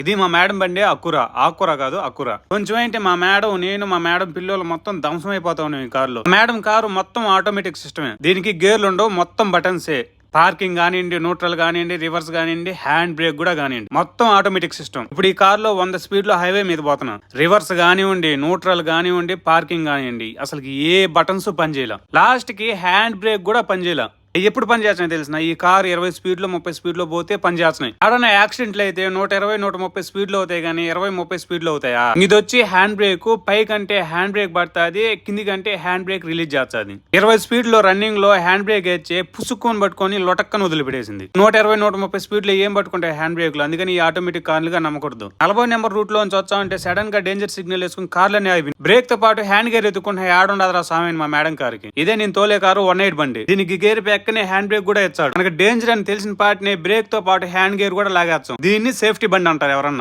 ఇది మా మేడం బండి అక్కురా, ఆకురా కాదు అక్కురా. కొంచెం ఏంటి మా మేడం, నేను మా మేడం పిల్లలు మొత్తం ధ్వంసం అయిపోతా ఉన్నాం ఈ కారులో. మేడం కారు మొత్తం ఆటోమేటిక్ సిస్టమే, దీనికి గేర్లు ఉండవు, మొత్తం బటన్సే. పార్కింగ్ కానివ్వండి, న్యూట్రల్ కానివ్వండి, రివర్స్ కానివ్వండి, హ్యాండ్ బ్రేక్ కూడా కానివ్వండి, మొత్తం ఆటోమేటిక్ సిస్టమ్. ఇప్పుడు ఈ కార్ లో 100 స్పీడ్ లో హైవే మీద పోతున్నా, రివర్స్ కానివ్వండి, న్యూట్రల్ కానివ్వండి, పార్కింగ్ కానివ్వండి, అసలు ఏ బటన్స్ పనిచేయాల. లాస్ట్ కి హ్యాండ్ బ్రేక్ కూడా పనిచేయాల. ఎప్పుడు పని చేస్తున్నాయి తెలిసిన, ఈ కార్ 20 స్పీడ్ లో 30 స్పీడ్ లో పోతే పని చేస్తున్నాయి. ఆడన యాక్సిడెంట్లు అయితే 120 130 స్పీడ్ లో అవుతాయి కానీ 20-30 స్పీడ్ లో అవుతాయా? ఇది వచ్చి హ్యాండ్ బ్రేక్, పై కంటే హ్యాండ్ బ్రేక్ పడుతుంది, కింది కంటే హ్యాండ్ బ్రేక్ రిలీజ్ చేస్తుంది. 20 స్పీడ్ లో రన్నింగ్ లో హ్యాండ్ బ్రేక్ ఇచ్చి పుసుక్కొని పట్టుకొని లొటక్కను వదిలిపెట్టేసింది. 120 130 స్పీడ్ లో ఏం పట్టుకుంటాయి హ్యాండ్ బ్రేక్ లో? అందుకని ఈ ఆటోమేటిక్ కార్లుగా నమ్మకూడదు. 40 నెంబర్ రూట్ లో వచ్చామంటే సడన్ గా డేంజర్ సిగ్నల్ వేసుకుని కార్లనే ఆగి బ్రేక్ తో పాటు హ్యాండ్ గేర్ ఎత్తుకుంటే ఆడుండదురా సామెన్ మా మేడం కారుకి. ఇదే నేను తోలే కారు 18 బండి, దీనికి గేర్ పక్కనే హ్యాండ్ బ్రేక్ కూడా ఇచ్చాడు. మనకి డేంజర్ అని తెలిసిన పాటిని బ్రేక్ తో పాటు హ్యాండ్ గేర్ కూడా లాగేస్తాం. దీన్ని సేఫ్టీ బండి అంటారు ఎవరన్నా.